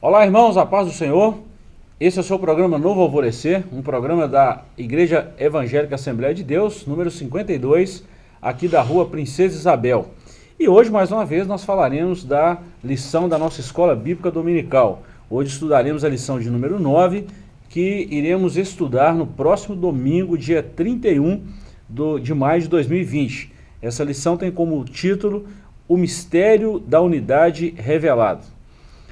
Olá, irmãos, a paz do Senhor. Esse é o seu programa Novo Alvorecer, um programa da Igreja Evangélica Assembleia de Deus, número 52, aqui da rua Princesa Isabel. E hoje, mais uma vez, nós falaremos da lição da nossa Escola Bíblica Dominical. Hoje estudaremos a lição de número 9, que iremos estudar no próximo domingo, dia 31 de maio de 2020. Essa lição tem como título O Mistério da Unidade Revelado.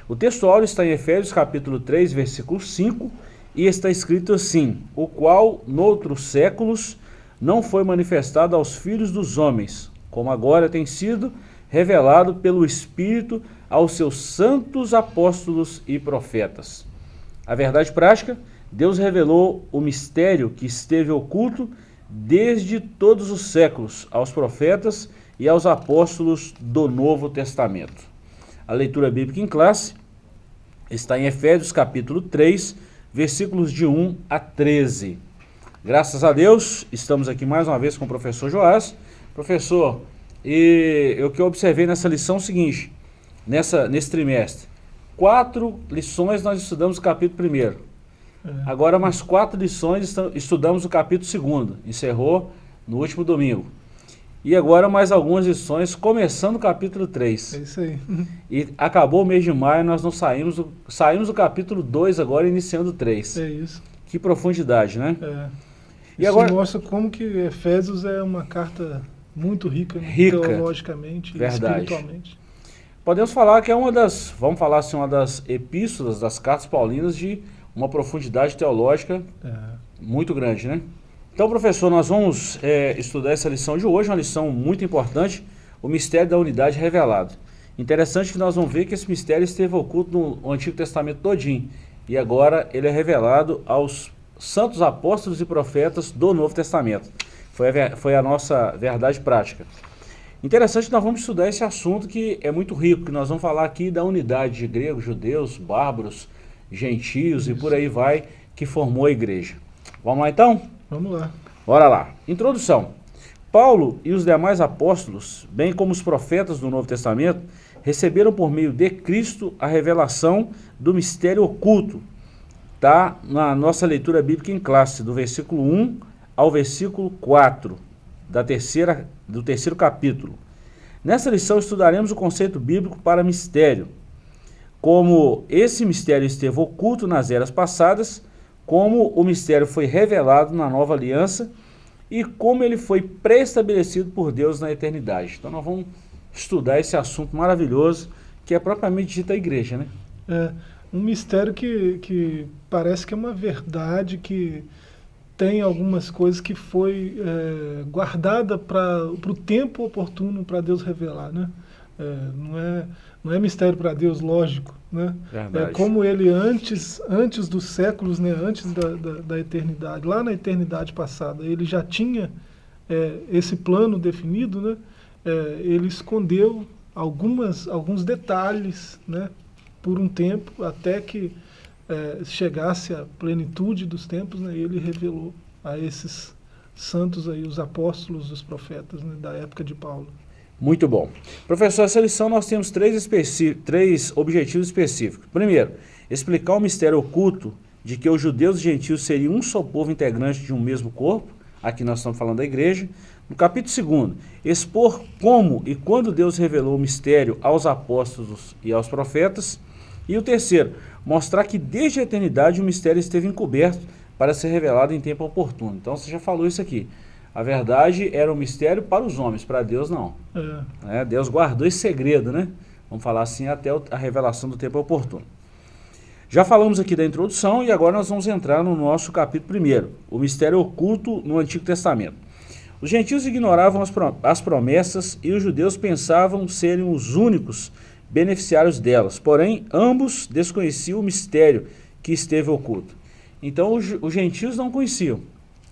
O texto áureo está em Efésios capítulo 3, versículo 5, e está escrito assim: o qual, noutros séculos, não foi manifestado aos filhos dos homens, como agora tem sido revelado pelo Espírito aos seus santos apóstolos e profetas. A verdade prática: Deus revelou o mistério que esteve oculto desde todos os séculos aos profetas e aos apóstolos do Novo Testamento. A leitura bíblica em classe está em Efésios capítulo 3, versículos de 1 a 13. Graças a Deus, estamos aqui mais uma vez com o professor Joás. Professor, o que eu observei nessa lição é o seguinte, nesse trimestre. 4 lições nós estudamos o capítulo 1º. Agora mais 4 lições estudamos o capítulo 2º. Encerrou no último domingo. E agora mais algumas lições, começando o capítulo 3. É isso aí. E acabou o mês de maio, nós não saímos do capítulo 2 agora, iniciando o 3. É isso. Que profundidade, né? E isso agora mostra como que Efésios é uma carta muito rica, teologicamente e espiritualmente. Podemos falar que é uma das epístolas, das cartas paulinas de uma profundidade teológica muito grande, né? Então, professor, nós vamos estudar essa lição de hoje, uma lição muito importante, o mistério da unidade revelado. Interessante que nós vamos ver que esse mistério esteve oculto no Antigo Testamento todinho, e agora ele é revelado aos santos apóstolos e profetas do Novo Testamento. Foi a nossa verdade prática. Interessante que nós vamos estudar esse assunto que é muito rico, que nós vamos falar aqui da unidade de gregos, judeus, bárbaros, gentios e por aí vai, que formou a igreja. Vamos lá então? Vamos lá. Bora lá. Introdução. Paulo e os demais apóstolos, bem como os profetas do Novo Testamento, receberam por meio de Cristo a revelação do mistério oculto. Está na nossa leitura bíblica em classe, do versículo 1 ao versículo 4, do terceiro capítulo. Nessa lição estudaremos o conceito bíblico para mistério, como esse mistério esteve oculto nas eras passadas, como o mistério foi revelado na nova aliança e como ele foi pré-estabelecido por Deus na eternidade. Então nós vamos estudar esse assunto maravilhoso que é propriamente dito a igreja, né? É um mistério que parece que é uma verdade, que tem algumas coisas que foi guardada para o tempo oportuno para Deus revelar, né? Não é mistério para Deus, lógico, né? Verdade. Como ele antes dos séculos, né? Antes da eternidade, lá na eternidade passada, ele já tinha esse plano definido, né? Ele escondeu alguns detalhes, né? Por um tempo, até que chegasse a plenitude dos tempos, né? Ele revelou a esses santos aí, os apóstolos, os profetas, né? Da época de Paulo. Muito bom. Professor, essa lição nós temos 3 objetivos específicos. Primeiro, explicar o mistério oculto de que os judeus e gentios seriam um só povo integrante de um mesmo corpo. Aqui nós estamos falando da igreja. No capítulo 2, expor como e quando Deus revelou o mistério aos apóstolos e aos profetas. E o terceiro, mostrar que desde a eternidade o mistério esteve encoberto para ser revelado em tempo oportuno. Então você já falou isso aqui. A verdade era um mistério para os homens, para Deus não. Deus guardou esse segredo, né? Vamos falar assim, até a revelação do tempo oportuno. Já falamos aqui da introdução e agora nós vamos entrar no nosso capítulo 1, o mistério oculto no Antigo Testamento. Os gentios ignoravam as promessas e os judeus pensavam serem os únicos beneficiários delas, porém ambos desconheciam o mistério que esteve oculto. Então os gentios não conheciam,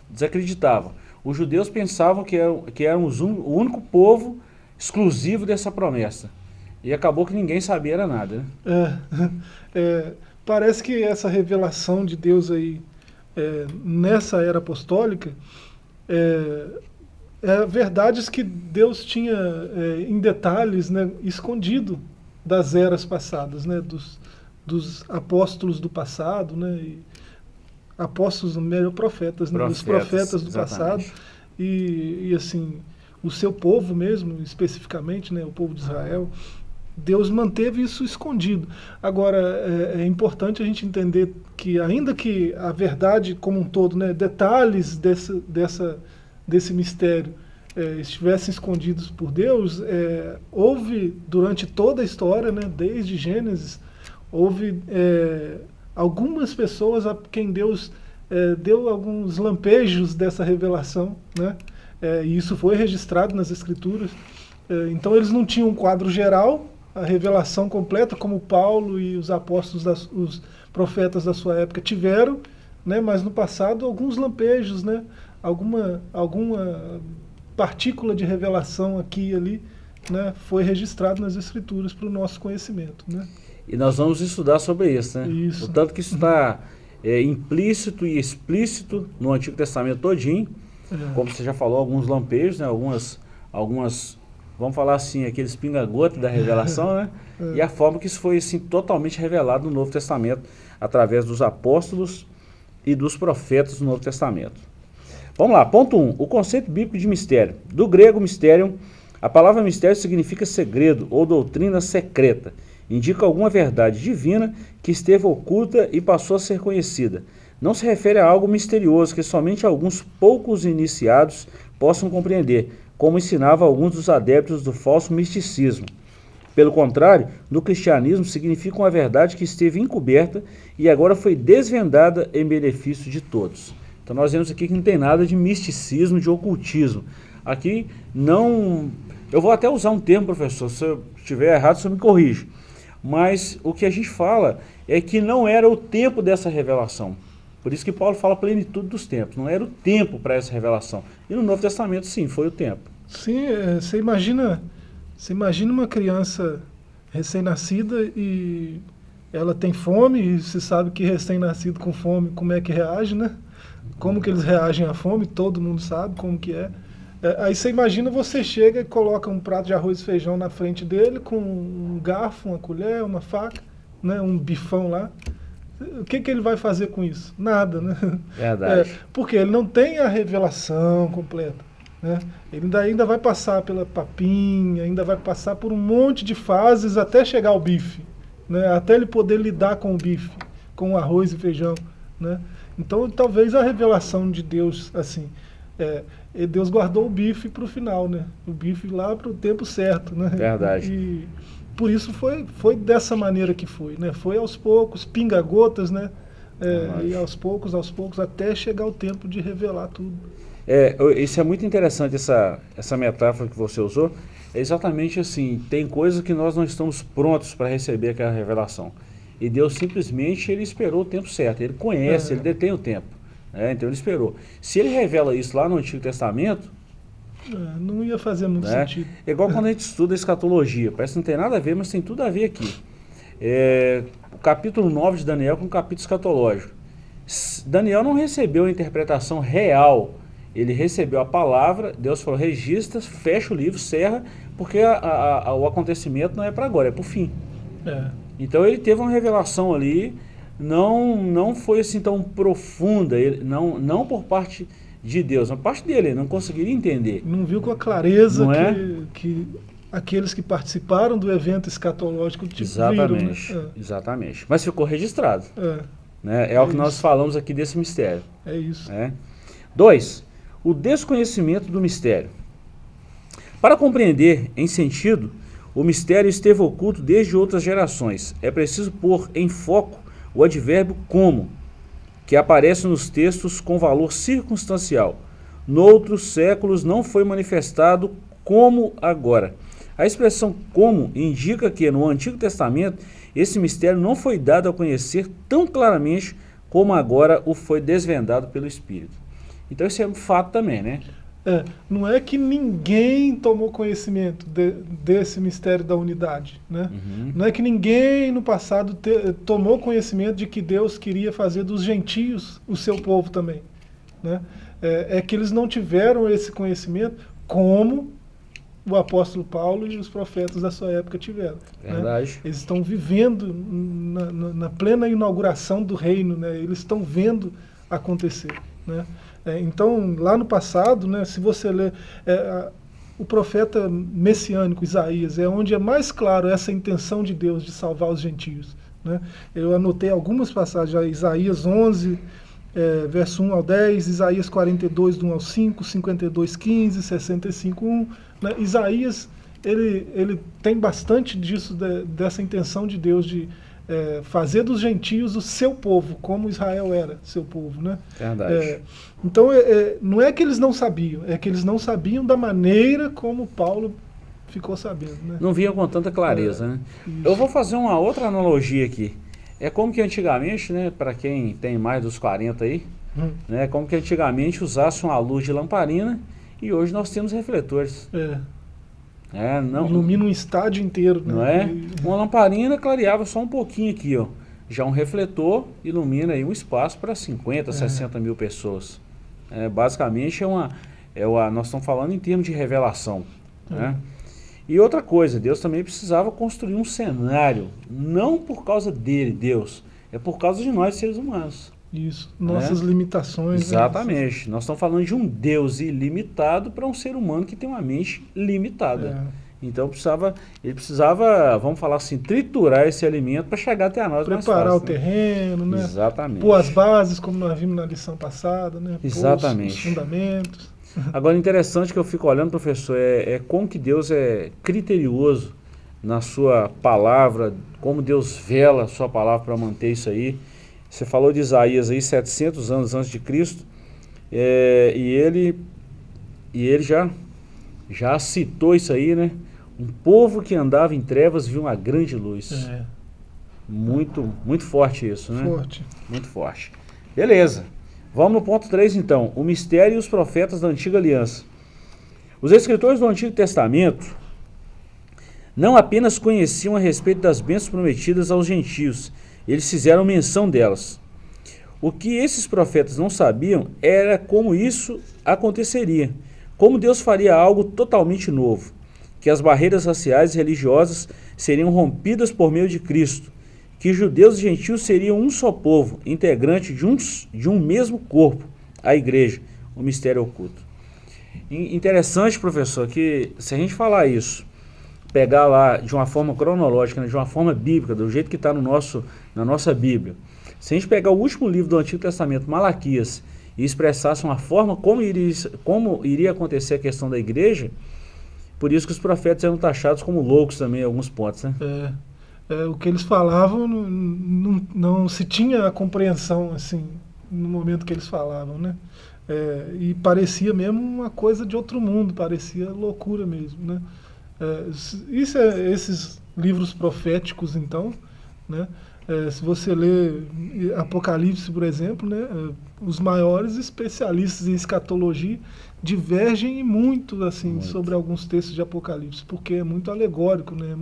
desacreditavam. Os judeus pensavam que éramos o único povo exclusivo dessa promessa. E acabou que ninguém sabia era nada, né? Parece que essa revelação de Deus aí, nessa era apostólica, verdades que Deus tinha em detalhes, né, escondido das eras passadas, né, dos apóstolos do passado, né? E apóstolos, melhor, profetas, né? Os profetas do passado. E assim, o seu povo mesmo, especificamente, né? O povo de Israel, Deus manteve isso escondido. Agora, é importante a gente entender que, ainda que a verdade como um todo, né, detalhes desse mistério estivessem escondidos por Deus, houve, durante toda a história, né, desde Gênesis, houve algumas pessoas a quem Deus deu alguns lampejos dessa revelação, né, e isso foi registrado nas Escrituras. Então eles não tinham um quadro geral, a revelação completa, como Paulo e os apóstolos, os profetas da sua época tiveram, né, mas no passado alguns lampejos, né, alguma partícula de revelação aqui e ali, né, foi registrado nas Escrituras para o nosso conhecimento, né? E nós vamos estudar sobre isso, né? Isso. O tanto que isso está implícito e explícito no Antigo Testamento todinho, como você já falou, alguns lampejos, né, algumas, vamos falar assim, aqueles pinga-gota da revelação, né? E a forma que isso foi assim, totalmente revelado no Novo Testamento, através dos apóstolos e dos profetas do Novo Testamento. Vamos lá, ponto 1. O conceito bíblico de mistério. Do grego mysterion, a palavra mistério significa segredo ou doutrina secreta. Indica alguma verdade divina que esteve oculta e passou a ser conhecida. Não se refere a algo misterioso que somente alguns poucos iniciados possam compreender, como ensinava alguns dos adeptos do falso misticismo. Pelo contrário, no cristianismo significa uma verdade que esteve encoberta e agora foi desvendada em benefício de todos. Então nós vemos aqui que não tem nada de misticismo, de ocultismo. Aqui não... Eu vou até usar um termo, professor, se eu estiver errado, você me corrige. Mas o que a gente fala é que não era o tempo dessa revelação. Por isso que Paulo fala plenitude dos tempos. Não era o tempo para essa revelação. E no Novo Testamento, sim, foi o tempo. Sim, você imagina uma criança recém-nascida e ela tem fome, e você sabe que recém-nascido com fome, como é que reage, né? Como que eles reagem à fome, todo mundo sabe como que é. Aí você imagina, você chega e coloca um prato de arroz e feijão na frente dele, com um garfo, uma colher, uma faca, né, um bifão lá. O que ele vai fazer com isso? Nada, né? Verdade. Porque ele não tem a revelação completa, né? Ele ainda vai passar pela papinha, ainda vai passar por um monte de fases até chegar ao bife, né? Até ele poder lidar com o bife, com o arroz e feijão, né? Então, talvez a revelação de Deus, assim, Deus guardou o bife para o final, né? O bife lá para o tempo certo, né? Verdade. E por isso foi dessa maneira que foi, né? Foi aos poucos, pinga-gotas, né? E aos poucos, até chegar o tempo de revelar tudo. Isso é muito interessante, essa metáfora que você usou. É exatamente assim, tem coisas que nós não estamos prontos para receber aquela revelação. E Deus simplesmente, ele esperou o tempo certo. Ele conhece, ele detém o tempo. Então ele esperou. Se ele revela isso lá no Antigo Testamento... não ia fazer muito sentido. É igual quando a gente estuda escatologia. Parece que não tem nada a ver, mas tem tudo a ver aqui. O capítulo 9 de Daniel com o capítulo escatológico. Daniel não recebeu a interpretação real. Ele recebeu a palavra, Deus falou, registra, fecha o livro, cerra, porque o acontecimento não é para agora, é para o fim. Então ele teve uma revelação ali, não foi assim tão profunda, não por parte de Deus, mas por parte dele, ele não conseguiria entender. Não viu com a clareza que aqueles que participaram do evento escatológico exatamente, viram, né? Exatamente, mas ficou registrado. É o que nós falamos aqui desse mistério. É isso. 2. O desconhecimento do mistério. Para compreender em sentido, o mistério esteve oculto desde outras gerações. É preciso pôr em foco o advérbio como, que aparece nos textos com valor circunstancial. Noutros séculos não foi manifestado como agora. A expressão como indica que no Antigo Testamento esse mistério não foi dado a conhecer tão claramente como agora o foi desvendado pelo Espírito. Então isso é um fato também, né? Não é que ninguém tomou conhecimento desse mistério da unidade, né? Não é que ninguém no passado tomou conhecimento de que Deus queria fazer dos gentios o seu povo também, né? É que eles não tiveram esse conhecimento como o apóstolo Paulo e os profetas da sua época tiveram. Verdade. Né? Eles estão vivendo na plena inauguração do reino, né? Eles estão vendo acontecer. Né? Então, lá no passado, né, se você ler o profeta messiânico Isaías, é onde é mais claro essa intenção de Deus de salvar os gentios. Né? Eu anotei algumas passagens, Isaías 11, verso 1 ao 10, Isaías 42, do 1 ao 5, 52, 15, 65, 1. Né? Isaías, ele tem bastante disso, dessa intenção de Deus de fazer dos gentios o seu povo, como Israel era seu povo. Né? Verdade. Então, não é que eles não sabiam, é que eles não sabiam da maneira como Paulo ficou sabendo. Né? Não viam com tanta clareza. Né? Eu vou fazer uma outra analogia aqui. É como que antigamente, né, para quem tem mais dos 40 aí, né, como que antigamente usasse uma luz de lamparina e hoje nós temos refletores. Não, ilumina um estádio inteiro. Né? Não é? Uma lamparina clareava só um pouquinho aqui, ó. Já um refletor ilumina aí um espaço para 50, 60 mil pessoas. Basicamente nós estamos falando em termos de revelação. Né? E outra coisa, Deus também precisava construir um cenário, não por causa dele, Deus, é por causa de nós, seres humanos. Isso, nossas limitações. Exatamente, nós estamos falando de um Deus ilimitado para um ser humano que tem uma mente limitada. Então ele precisava, vamos falar assim, triturar esse alimento para chegar até a nós. Preparar o terreno, né? Exatamente. Pôr as bases, como nós vimos na lição passada, né? Exatamente. Pôr os fundamentos. Agora, interessante que eu fico olhando, professor, como que Deus é criterioso na sua palavra, como Deus vela a sua palavra para manter isso aí. Você falou de Isaías aí, 700 anos antes de Cristo, e ele já citou isso aí, né? Um povo que andava em trevas viu uma grande luz. Muito, muito forte isso, né? Forte. Muito forte. Beleza. Vamos no ponto 3 então, o mistério e os profetas da Antiga Aliança. Os escritores do Antigo Testamento não apenas conheciam a respeito das bênçãos prometidas aos gentios, eles fizeram menção delas. O que esses profetas não sabiam era como isso aconteceria, como Deus faria algo totalmente novo, que as barreiras raciais e religiosas seriam rompidas por meio de Cristo, que judeus e gentios seriam um só povo, integrante de um mesmo corpo, a igreja, o mistério oculto. Interessante, professor, que se a gente falar isso, pegar lá de uma forma cronológica, né, de uma forma bíblica, do jeito que está na nossa Bíblia, se a gente pegar o último livro do Antigo Testamento, Malaquias, e expressasse uma forma como iria acontecer a questão da igreja, por isso que os profetas eram taxados como loucos também em alguns pontos, né? O que eles falavam não se tinha a compreensão assim no momento que eles falavam, né? E parecia mesmo uma coisa de outro mundo, parecia loucura mesmo, né? Esses livros proféticos, então, né? Se você lê Apocalipse, por exemplo, né? Os maiores especialistas em escatologia divergem muito assim sobre alguns textos de Apocalipse, porque é muito alegórico, né?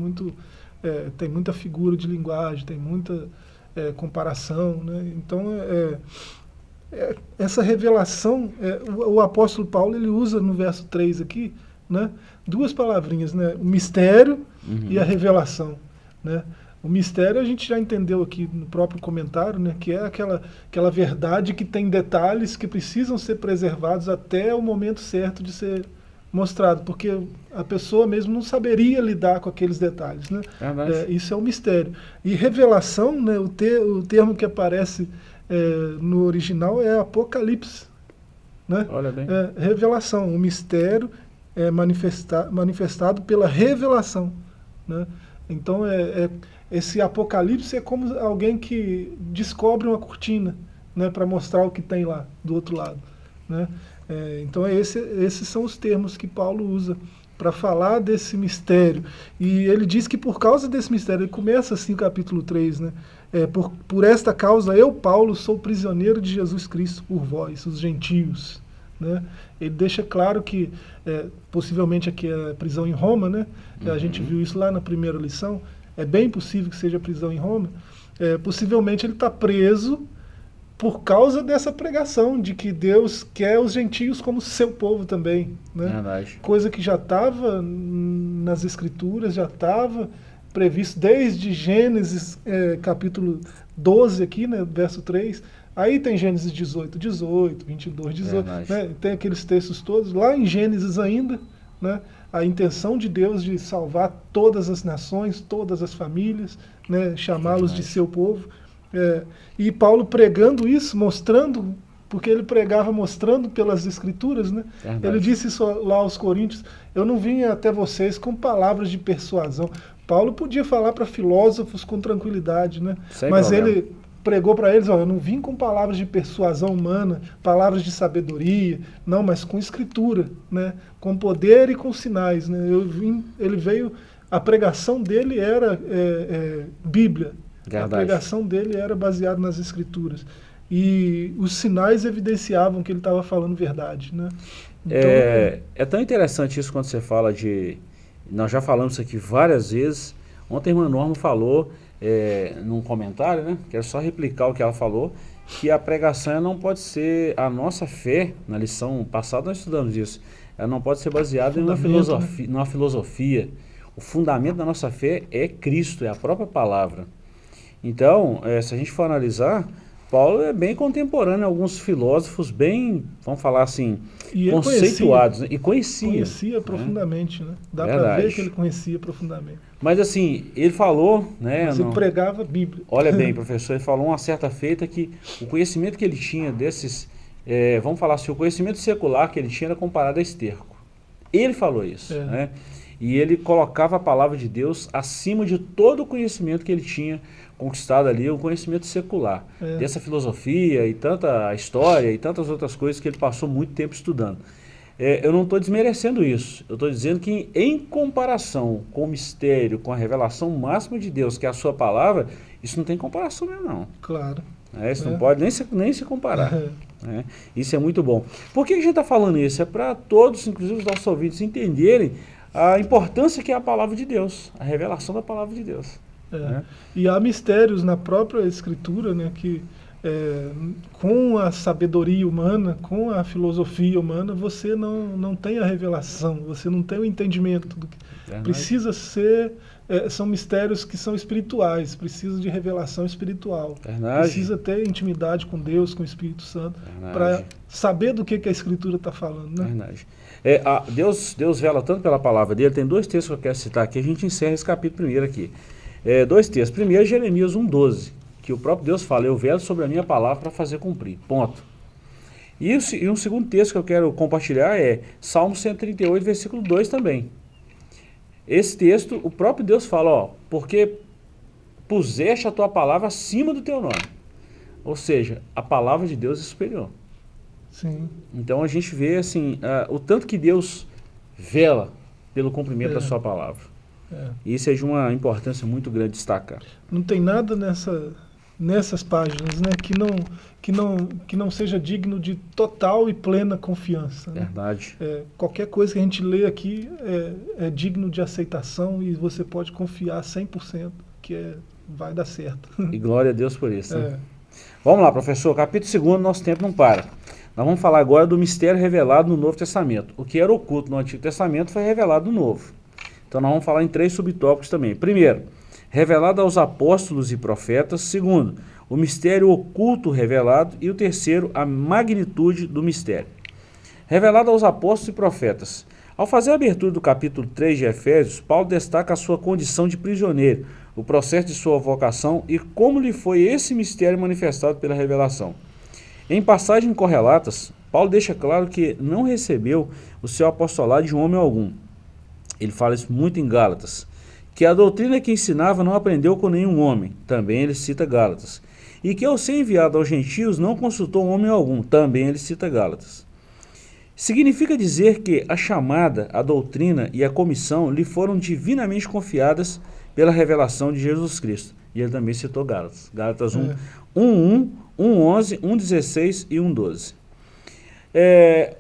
Tem muita figura de linguagem, tem muita comparação, né? Então, essa revelação, o apóstolo Paulo ele usa no verso 3 aqui, né, duas palavrinhas, né, o mistério e a revelação. Né? O mistério a gente já entendeu aqui no próprio comentário, né, que é aquela verdade que tem detalhes que precisam ser preservados até o momento certo de ser mostrado, porque a pessoa mesmo não saberia lidar com aqueles detalhes. Né? Isso é um mistério. E revelação, né, o termo que aparece no original é Apocalipse. Né? Olha bem. Revelação, o mistério é manifestado pela revelação. Né? Então, esse Apocalipse é como alguém que descobre uma cortina, né, para mostrar o que tem lá, do outro lado. Né? Então, esses são os termos que Paulo usa para falar desse mistério. E ele diz que por causa desse mistério, ele começa assim o capítulo 3, né? Por esta causa, eu, Paulo, sou prisioneiro de Jesus Cristo por vós, os gentios. Né? Ele deixa claro que, possivelmente aqui é prisão em Roma, né? A gente viu isso lá na primeira lição, é bem possível que seja prisão em Roma. Possivelmente ele está preso por causa dessa pregação de que Deus quer os gentios como seu povo também, né? Verdade. Coisa que já estava nas Escrituras, já estava previsto desde Gênesis capítulo 12 aqui, né, verso 3. Aí tem Gênesis 18, 22, 18, né? Tem aqueles textos todos. Lá em Gênesis ainda, né, a intenção de Deus de salvar todas as nações, todas as famílias, né, chamá-los de seu povo. E Paulo pregando isso, mostrando, porque ele pregava mostrando pelas Escrituras, né? Ele disse isso lá aos Coríntios: eu não vim até vocês com palavras de persuasão. Paulo podia falar para filósofos com tranquilidade, né? Mas ele pregou para eles: ó, eu não vim com palavras de persuasão humana, palavras de sabedoria, não, mas com escritura, né? Com poder e com sinais, né? Ele veio, a pregação dele era Bíblia. Verdade. A pregação dele era baseada nas Escrituras. E os sinais evidenciavam que ele estava falando verdade, né? Então, é tão interessante isso quando você fala de... Nós já falamos isso aqui várias vezes. Ontem a irmã Norma falou, num comentário, né? Quero só replicar o que ela falou, que a pregação não pode ser... A nossa fé, na lição passada nós estudamos isso, ela não pode ser baseada em numa filosofia. O fundamento da nossa fé é Cristo, é a própria palavra. Então, se a gente for analisar, Paulo é bem contemporâneo a alguns filósofos bem, vamos falar assim, conceituados. Né? E conhecia profundamente, né? Dá para ver que ele conhecia profundamente. Mas assim, ele falou... né? Ele pregava a Bíblia. Olha bem, professor, ele falou uma certa feita que o conhecimento que ele tinha desses... vamos falar assim, o conhecimento secular que ele tinha era comparado a esterco. Ele falou isso, né? E ele colocava a palavra de Deus acima de todo o conhecimento que ele tinha conquistado ali, o conhecimento secular, dessa filosofia e tanta história e tantas outras coisas que ele passou muito tempo estudando. Eu não estou desmerecendo isso, eu estou dizendo que em comparação com o mistério, com a revelação máxima de Deus, que é a sua palavra, isso não tem comparação mesmo não. Claro. Isso não pode nem se comparar. Né? Isso é muito bom. Por que a gente está falando isso? É para todos, inclusive os nossos ouvintes, entenderem a importância que é a palavra de Deus, a revelação da palavra de Deus. Né? E há mistérios na própria Escritura, né, que com a sabedoria humana, com a filosofia humana, você não tem a revelação, você não tem o entendimento do que precisa ser. São mistérios que são espirituais, precisa de revelação espiritual. Precisa ter intimidade com Deus, com o Espírito Santo, para saber do que a Escritura está falando. Né? Deus vela tanto pela palavra dele. Tem dois textos que eu quero citar aqui, a gente encerra esse capítulo primeiro aqui. Dois textos. Primeiro é Jeremias 1,12, que o próprio Deus fala: eu velo sobre a minha palavra para fazer cumprir. Ponto. E um segundo texto que eu quero compartilhar é Salmo 138, versículo 2 também. Esse texto, o próprio Deus fala: porque puseste a tua palavra acima do teu nome. Ou seja, a palavra de Deus é superior. Sim. Então a gente vê assim, o tanto que Deus vela pelo cumprimento da sua palavra. E isso é de uma importância muito grande destacar. Não tem nada nessas páginas, né, que não seja digno de total e plena confiança. Né? Verdade. Qualquer coisa que a gente lê aqui é digno de aceitação e você pode confiar 100% que vai dar certo. E glória a Deus por isso. Né? Vamos lá, professor, capítulo 2, nosso tempo não para. Nós vamos falar agora do mistério revelado no Novo Testamento. O que era oculto no Antigo Testamento foi revelado no Novo. Então nós vamos falar em 3 subtópicos também. Primeiro, revelado aos apóstolos e profetas. Segundo, o mistério oculto revelado. E o terceiro, a magnitude do mistério. Revelado aos apóstolos e profetas. Ao fazer a abertura do capítulo 3 de Efésios, Paulo destaca a sua condição de prisioneiro, o processo de sua vocação e como lhe foi esse mistério manifestado pela revelação. Em passagens correlatas, Paulo deixa claro que não recebeu o seu apostolado de homem algum. Ele fala isso muito em Gálatas. Que a doutrina que ensinava não aprendeu com nenhum homem. Também ele cita Gálatas. E que ao ser enviado aos gentios não consultou homem algum. Também ele cita Gálatas. Significa dizer que a chamada, a doutrina e a comissão lhe foram divinamente confiadas pela revelação de Jesus Cristo. E ele também citou Gálatas. Gálatas 1:1, 1:11, 1:16 e 1:12.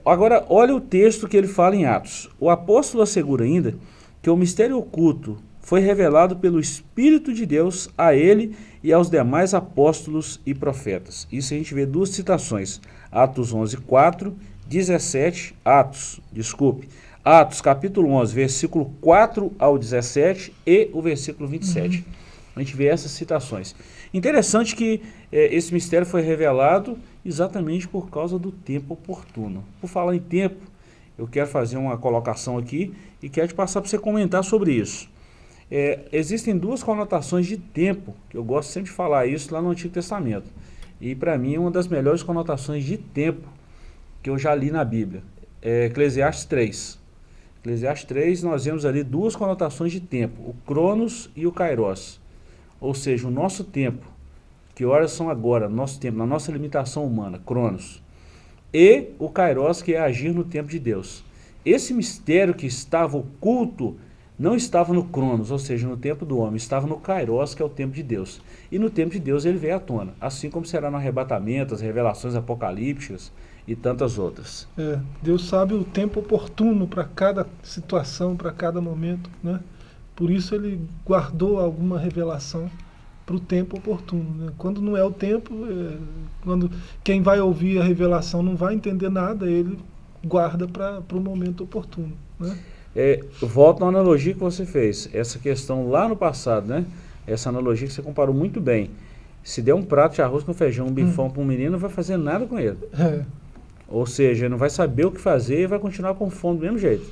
Agora, olha o texto que ele fala em Atos. O apóstolo assegura ainda que o mistério oculto foi revelado pelo Espírito de Deus a ele e aos demais apóstolos e profetas. Isso a gente vê duas citações, Atos 11:4, 17, Atos capítulo 11, versículo 4 ao 17 e o versículo 27. A gente vê essas citações. Interessante que esse mistério foi revelado exatamente por causa do tempo oportuno. Por falar em tempo, eu quero fazer uma colocação aqui e quero te passar para você comentar sobre isso. Existem duas conotações de tempo, que eu gosto sempre de falar isso lá no Antigo Testamento. E para mim, uma das melhores conotações de tempo que eu já li na Bíblia é Eclesiastes 3. Eclesiastes 3, nós vemos ali duas conotações de tempo, o Cronos e o Kairos. Ou seja, o nosso tempo, que horas são agora, nosso tempo, na nossa limitação humana, Cronos. E o Kairos, que é agir no tempo de Deus. Esse mistério que estava oculto não estava no Cronos, ou seja, no tempo do homem, estava no Kairos, que é o tempo de Deus. E no tempo de Deus ele veio à tona, assim como será no arrebatamento, as revelações apocalípticas e tantas outras. Deus sabe o tempo oportuno para cada situação, para cada momento, né? Por isso ele guardou alguma revelação para o tempo oportuno, né? Quando não é o tempo, quando quem vai ouvir a revelação não vai entender nada, ele guarda para o momento oportuno, né? Eu volto na analogia que você fez, essa questão lá no passado, né? Essa analogia que você comparou muito bem. Se der um prato de arroz com feijão, um bifão para um menino, não vai fazer nada com ele. Ou seja, ele não vai saber o que fazer e vai continuar com fome do mesmo jeito.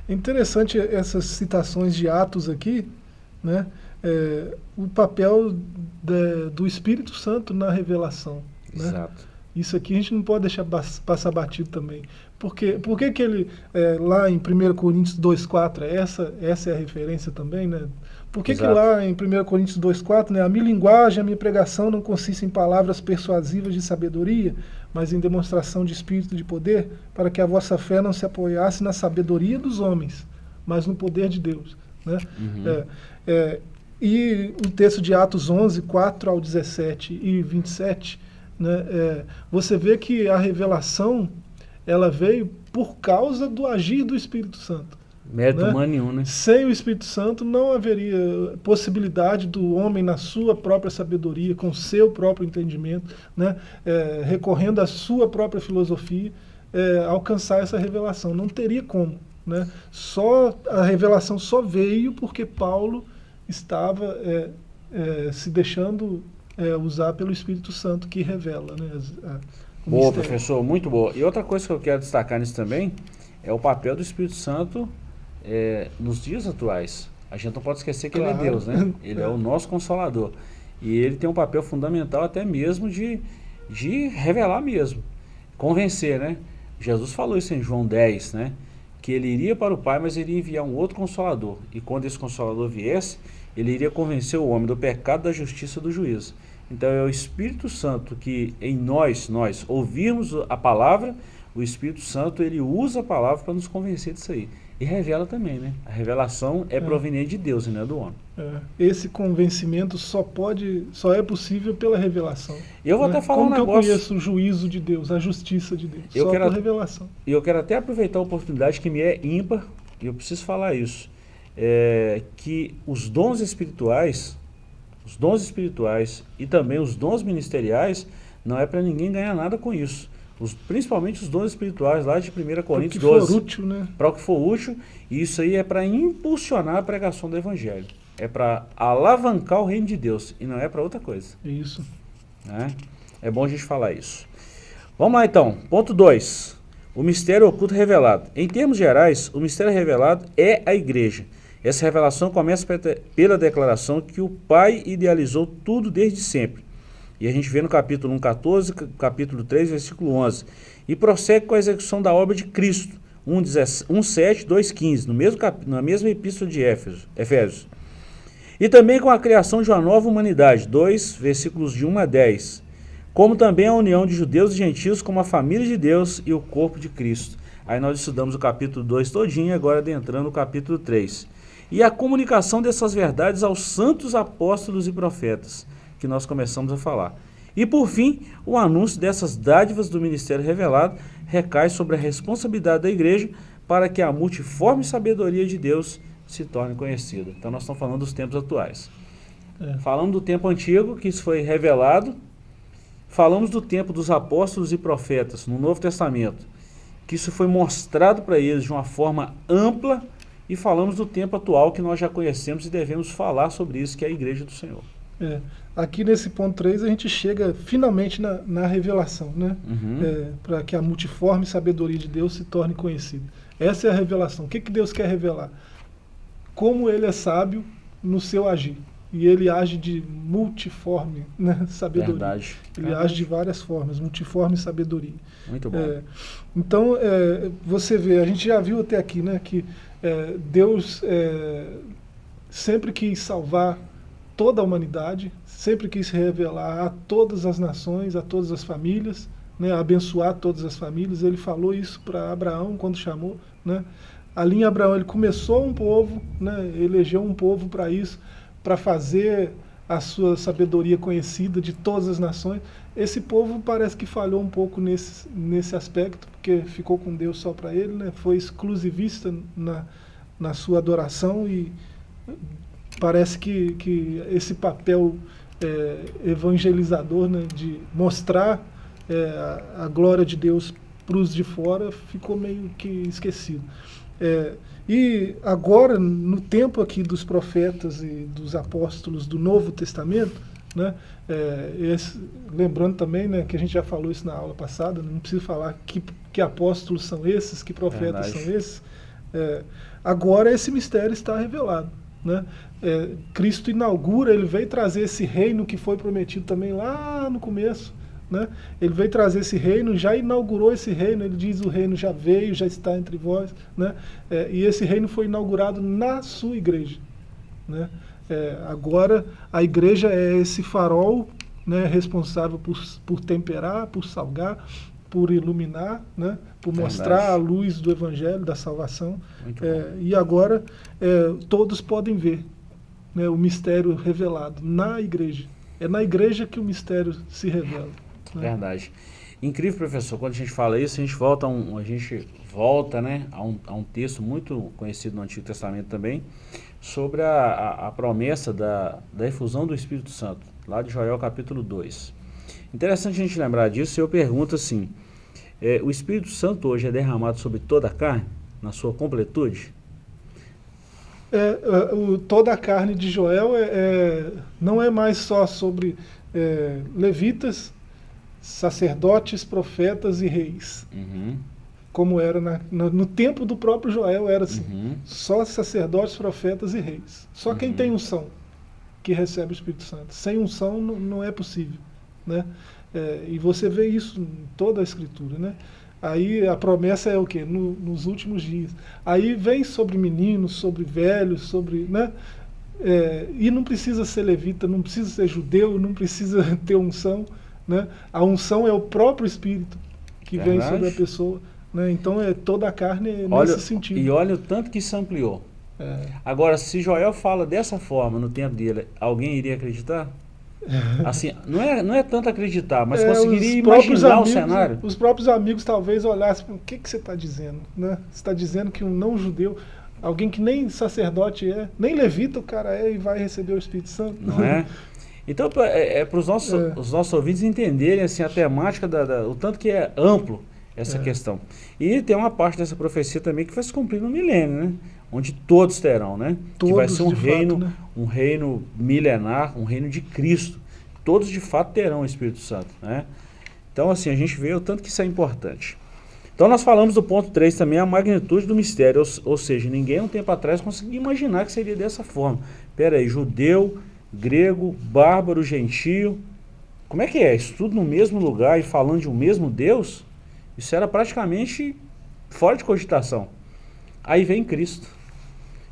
É interessante essas citações de Atos aqui, né? O papel do Espírito Santo na revelação. Exato. Né? Isso aqui a gente não pode deixar passar batido também. Por que ele, lá em 1 Coríntios 2,4, essa é a referência também, né? Por que lá em 1 Coríntios 2,4, né, a minha linguagem, a minha pregação não consiste em palavras persuasivas de sabedoria, mas em demonstração de espírito de poder, para que a vossa fé não se apoiasse na sabedoria dos homens, mas no poder de Deus. Né? E o texto de Atos 11, 4 ao 17 e 27, né, você vê que a revelação ela veio por causa do agir do Espírito Santo. Mérito humano nenhum, né? Sem o Espírito Santo não haveria possibilidade do homem, na sua própria sabedoria, com seu próprio entendimento, né, recorrendo à sua própria filosofia, alcançar essa revelação. Não teria como. Né? A revelação só veio porque Paulo estava se deixando usar pelo Espírito Santo, que revela, né, boa, professor, muito boa. E outra coisa que eu quero destacar nisso também é o papel do Espírito Santo nos dias atuais. A gente não pode esquecer que ele é Deus, né? Ele é o nosso Consolador. E ele tem um papel fundamental até mesmo de revelar mesmo, convencer, né? Jesus falou isso em João 10, né? Que ele iria para o Pai, mas ele iria enviar um outro Consolador. E quando esse Consolador viesse, ele iria convencer o homem do pecado, da justiça e do juízo. Então é o Espírito Santo que em nós ouvirmos a palavra, o Espírito Santo ele usa a palavra para nos convencer disso aí. E revela também, né? A revelação é proveniente de Deus e não é do homem. Esse convencimento só é possível pela revelação. Eu vou até falar um negócio. Como que eu conheço o juízo de Deus, a justiça de Deus? Só por revelação. E eu quero até aproveitar a oportunidade que me é ímpar, e eu preciso falar isso, que os dons espirituais e também os dons ministeriais, não é para ninguém ganhar nada com isso. Principalmente os dons espirituais lá de 1 Coríntios 12. Para o que for útil, né? Para o que for útil, e isso aí é para impulsionar a pregação do Evangelho. É para alavancar o reino de Deus, e não é para outra coisa. Isso. É bom a gente falar isso. Vamos lá então, ponto 2. O mistério oculto revelado. Em termos gerais, o mistério revelado é a igreja. Essa revelação começa pela declaração que o Pai idealizou tudo desde sempre. E a gente vê no capítulo 1:14, capítulo 3, versículo 11. E prossegue com a execução da obra de Cristo, 1:7, 2:15, na mesma epístola de Efésios. E também com a criação de uma nova humanidade, 2, versículos de 1 a 10. Como também a união de judeus e gentios como a família de Deus e o corpo de Cristo. Aí nós estudamos o capítulo 2 todinho, agora adentrando no capítulo 3. E a comunicação dessas verdades aos santos apóstolos e profetas, que nós começamos a falar. E por fim, o anúncio dessas dádivas do ministério revelado recai sobre a responsabilidade da igreja para que a multiforme sabedoria de Deus se torne conhecida. Então nós estamos falando dos tempos atuais. Falamos do tempo antigo, que isso foi revelado. Falamos do tempo dos apóstolos e profetas no Novo Testamento, que isso foi mostrado para eles de uma forma ampla. E falamos do tempo atual, que nós já conhecemos e devemos falar sobre isso, que é a Igreja do Senhor. Aqui nesse ponto 3 a gente chega finalmente na revelação, né? Para que a multiforme sabedoria de Deus se torne conhecida. Essa é a revelação. O que Deus quer revelar? Como Ele é sábio no seu agir. E Ele age de multiforme, né, sabedoria. Verdade. Ele age de várias formas, multiforme sabedoria. Muito bom. Então, você vê, a gente já viu até aqui, né, que Deus sempre quis salvar toda a humanidade, sempre quis revelar a todas as nações, a todas as famílias, né, abençoar todas as famílias. Ele falou isso para Abraão quando chamou, né? Ali em Abraão ele começou um povo, né, elegeu um povo para isso, para fazer a sua sabedoria conhecida de todas as nações. Esse povo parece que falhou um pouco nesse aspecto, porque ficou com Deus só para ele, né? Foi exclusivista na sua adoração e parece que esse papel evangelizador, né, de mostrar a glória de Deus para os de fora, ficou meio que esquecido. E agora, no tempo aqui dos profetas e dos apóstolos do Novo Testamento, né, lembrando também, né, que a gente já falou isso na aula passada, não preciso falar que apóstolos são esses, que profetas são esses. Agora esse mistério está revelado, né? Cristo inaugura, ele veio trazer esse reino que foi prometido também lá no começo, né? Ele veio trazer esse reino, já inaugurou esse reino. Ele diz: o reino já veio, já está entre vós, né? E esse reino foi inaugurado na sua igreja, né? Agora a igreja é esse farol, né, responsável por temperar, por salgar, por iluminar, né, por mostrar a luz do evangelho, da salvação. E agora todos podem ver, né, o mistério revelado na igreja. É na igreja que o mistério se revela. Verdade. Incrível, professor, quando a gente fala isso, a gente volta, né, a um texto muito conhecido no Antigo Testamento também, sobre a promessa da efusão do Espírito Santo, lá de Joel capítulo 2. Interessante a gente lembrar disso. E eu pergunto assim, o Espírito Santo hoje é derramado sobre toda a carne, na sua completude? Toda a carne de Joel não é mais só sobre levitas, sacerdotes, profetas e reis. Como era no tempo do próprio Joel, era assim. Só sacerdotes, profetas e reis. Só quem tem unção que recebe o Espírito Santo. Sem unção não é possível, né? E você vê isso em toda a Escritura, né? Aí a promessa é o quê? Nos últimos dias. Aí vem sobre meninos, sobre velhos, sobre, né? E não precisa ser levita, não precisa ser judeu, não precisa ter unção, né? A unção é o próprio Espírito que vem sobre a pessoa, né? Então toda a carne nesse sentido. E olha o tanto que isso ampliou. Agora, se Joel fala dessa forma no tempo dele, alguém iria acreditar? Assim, não é tanto acreditar, mas conseguiria imaginar o cenário. Os próprios amigos talvez olhassem: o que você está dizendo, né? Você está dizendo que um não judeu, alguém que nem sacerdote nem levita o cara e vai receber o Espírito Santo? Não é? Então para os nossos ouvintes entenderem assim, a temática, o tanto que é amplo essa questão. E tem uma parte dessa profecia também que vai se cumprir no milênio, né? Onde todos terão, né? Que vai ser um reino, fato, né? Um reino milenar, um reino de Cristo. Todos de fato terão o Espírito Santo, né? Então assim, a gente vê o tanto que isso é importante. Então nós falamos do ponto 3 também, a magnitude do mistério, ou seja, ninguém um tempo atrás conseguia imaginar que seria dessa forma. Espera aí, judeu, grego, bárbaro, gentio, como é que é? Isso tudo no mesmo lugar e falando de um mesmo Deus? Isso era praticamente fora de cogitação. Aí vem Cristo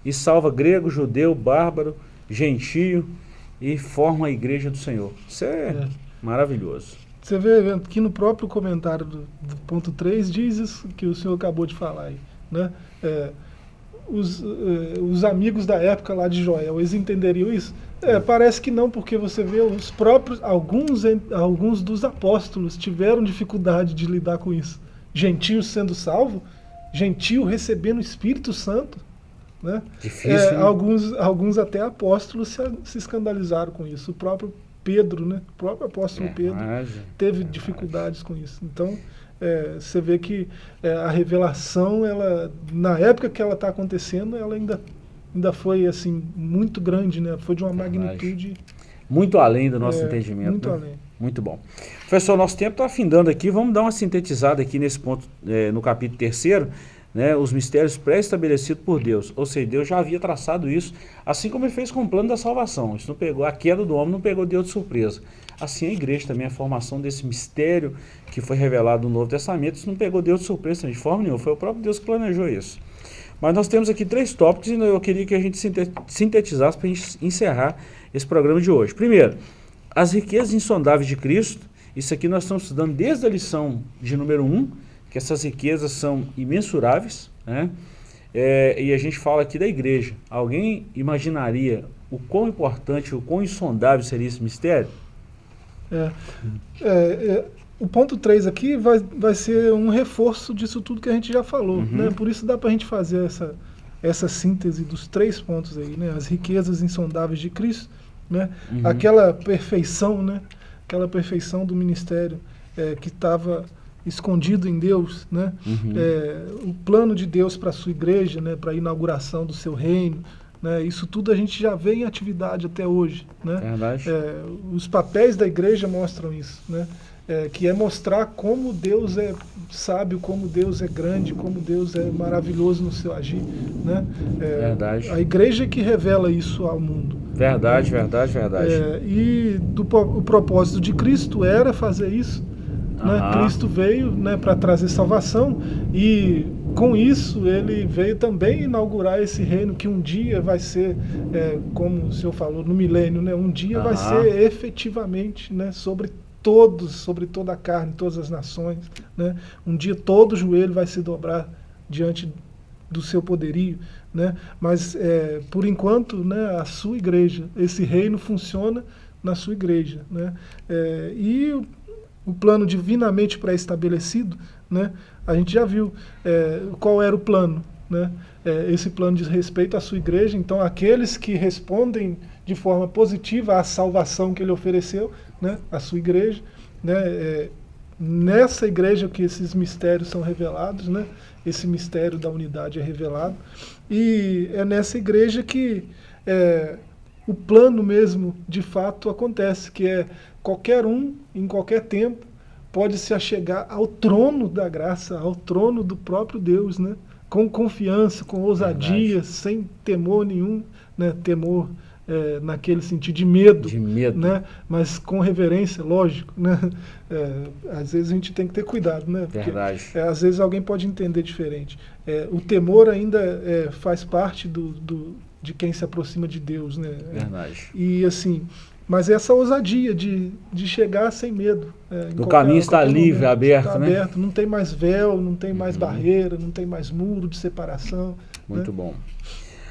e salva grego, judeu, bárbaro, gentio e forma a igreja do Senhor. Isso é maravilhoso. Você vê aqui no próprio comentário do ponto 3, diz isso que o senhor acabou de falar aí, né? Os amigos da época lá de Joel, eles entenderiam isso? Parece que não, porque você vê os próprios, alguns dos apóstolos tiveram dificuldade de lidar com isso. Gentio sendo salvo, gentio recebendo o Espírito Santo, né? Difícil, né? Alguns até apóstolos se escandalizaram com isso. O próprio Pedro, né? O próprio apóstolo Pedro teve dificuldades com isso. Então, você vê que a revelação, ela, na época que ela está acontecendo, ela ainda foi assim, muito grande, né? Foi de uma magnitude... Muito além do nosso entendimento. Muito né? além. Muito bom. Professor, nosso tempo está afindando aqui. Vamos dar uma sintetizada aqui nesse ponto, no capítulo 3º, né, os mistérios pré-estabelecidos por Deus. Ou seja, Deus já havia traçado isso, assim como ele fez com o plano da salvação. Isso não pegou, a queda do homem não pegou Deus de surpresa. Assim a igreja também, a formação desse mistério que foi revelado no Novo Testamento, isso não pegou Deus de surpresa de forma nenhuma. Foi o próprio Deus que planejou isso. Mas nós temos aqui 3 tópicos e eu queria que a gente sintetizasse para a gente encerrar esse programa de hoje. Primeiro, as riquezas insondáveis de Cristo. Isso aqui nós estamos estudando desde a lição de número 1, que essas riquezas são imensuráveis, né? E a gente fala aqui da igreja. Alguém imaginaria o quão importante, o quão insondável seria esse mistério? O ponto 3 aqui vai ser um reforço disso tudo que a gente já falou, né? Por isso dá para a gente fazer essa síntese dos 3 pontos aí, né? As riquezas insondáveis de Cristo, né? Aquela perfeição, né? Aquela perfeição do ministério que estava escondido em Deus, né? O plano de Deus para a sua igreja, né? Para a inauguração do seu reino, né? Isso tudo a gente já vê em atividade até hoje, né? Verdade. Os papéis da igreja mostram isso, né? Que é mostrar como Deus é sábio, como Deus é grande, como Deus é maravilhoso no seu agir, né? Verdade. A igreja que revela isso ao mundo. Verdade. E o propósito de Cristo era fazer isso, né? Cristo veio, né, para trazer salvação, e com isso ele veio também inaugurar esse reino que um dia vai ser, como o senhor falou, no milênio, né? Um dia vai ser efetivamente, né, sobre toda a carne, todas as nações, né? Um dia todo joelho vai se dobrar diante do seu poderio, né? Mas por enquanto, né, a sua igreja, esse reino funciona na sua igreja, né? E o plano divinamente pré-estabelecido, né, a gente já viu qual era o plano, né? Esse plano diz respeito à sua igreja. Então aqueles que respondem de forma positiva à salvação que ele ofereceu, né, à sua igreja, né, nessa igreja que esses mistérios são revelados, né, esse mistério da unidade é revelado, e é nessa igreja que o plano mesmo de fato acontece, que é qualquer um, em qualquer tempo, pode se achegar ao trono da graça, ao trono do próprio Deus, né, com confiança, com ousadia, sem temor nenhum, né, temor naquele sentido de medo, né? Mas com reverência, lógico, né? Às vezes a gente tem que ter cuidado, né? Porque, às vezes alguém pode entender diferente. O temor ainda faz parte de quem se aproxima de Deus, né? Verdade. E assim, mas essa ousadia de chegar sem medo. O caminho está livre, aberto, está né? aberto, não tem mais véu, não tem mais barreira, não tem mais muro de separação. Muito bom.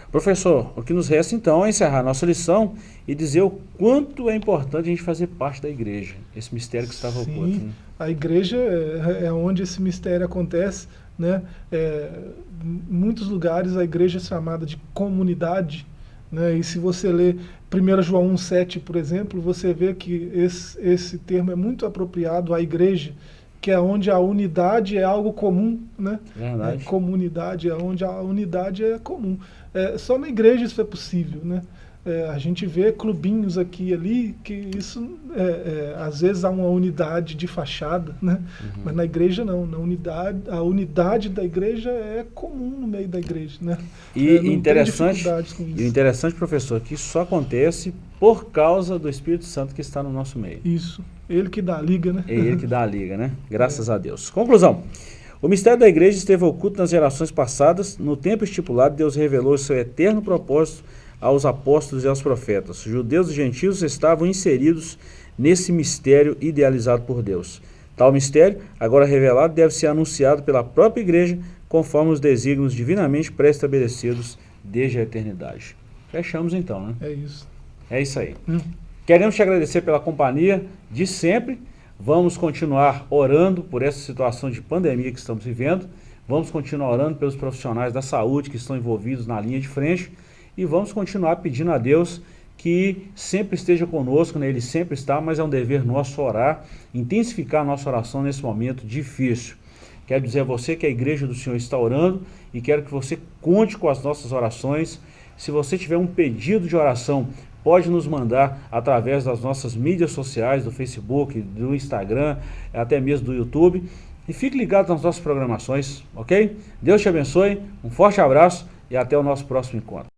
Professor, o que nos resta então é encerrar a nossa lição e dizer o quanto é importante a gente fazer parte da igreja, esse mistério que estava oculto. Né? A igreja é onde esse mistério acontece, né? Em muitos lugares a igreja é chamada de comunidade, né? E se você ler 1 João 1,7, por exemplo, você vê que esse termo é muito apropriado à igreja, que é onde a unidade é algo comum, né? Verdade. Comunidade é onde a unidade é comum. Só na igreja isso é possível, né? A gente vê clubinhos aqui e ali, que isso, às vezes há uma unidade de fachada, né? Mas na igreja não, a unidade da igreja é comum no meio da igreja, né? E interessante, professor, que isso só acontece por causa do Espírito Santo que está no nosso meio. Isso, ele que dá a liga, né? É ele que dá a liga, né? Graças a Deus. Conclusão. O mistério da igreja esteve oculto nas gerações passadas. No tempo estipulado, Deus revelou o seu eterno propósito aos apóstolos e aos profetas. Judeus e gentios estavam inseridos nesse mistério idealizado por Deus. Tal mistério, agora revelado, deve ser anunciado pela própria igreja, conforme os desígnios divinamente pré-estabelecidos desde a eternidade. Fechamos então, né? É isso. É isso aí. Queremos te agradecer pela companhia de sempre. Vamos continuar orando por essa situação de pandemia que estamos vivendo, vamos continuar orando pelos profissionais da saúde que estão envolvidos na linha de frente e vamos continuar pedindo a Deus que sempre esteja conosco, né? Ele sempre está, mas é um dever nosso orar, intensificar a nossa oração nesse momento difícil. Quero dizer a você que a Igreja do Senhor está orando e quero que você conte com as nossas orações. Se você tiver um pedido de oração, pode nos mandar através das nossas mídias sociais, do Facebook, do Instagram, até mesmo do YouTube. E fique ligado nas nossas programações, ok? Deus te abençoe, um forte abraço e até o nosso próximo encontro.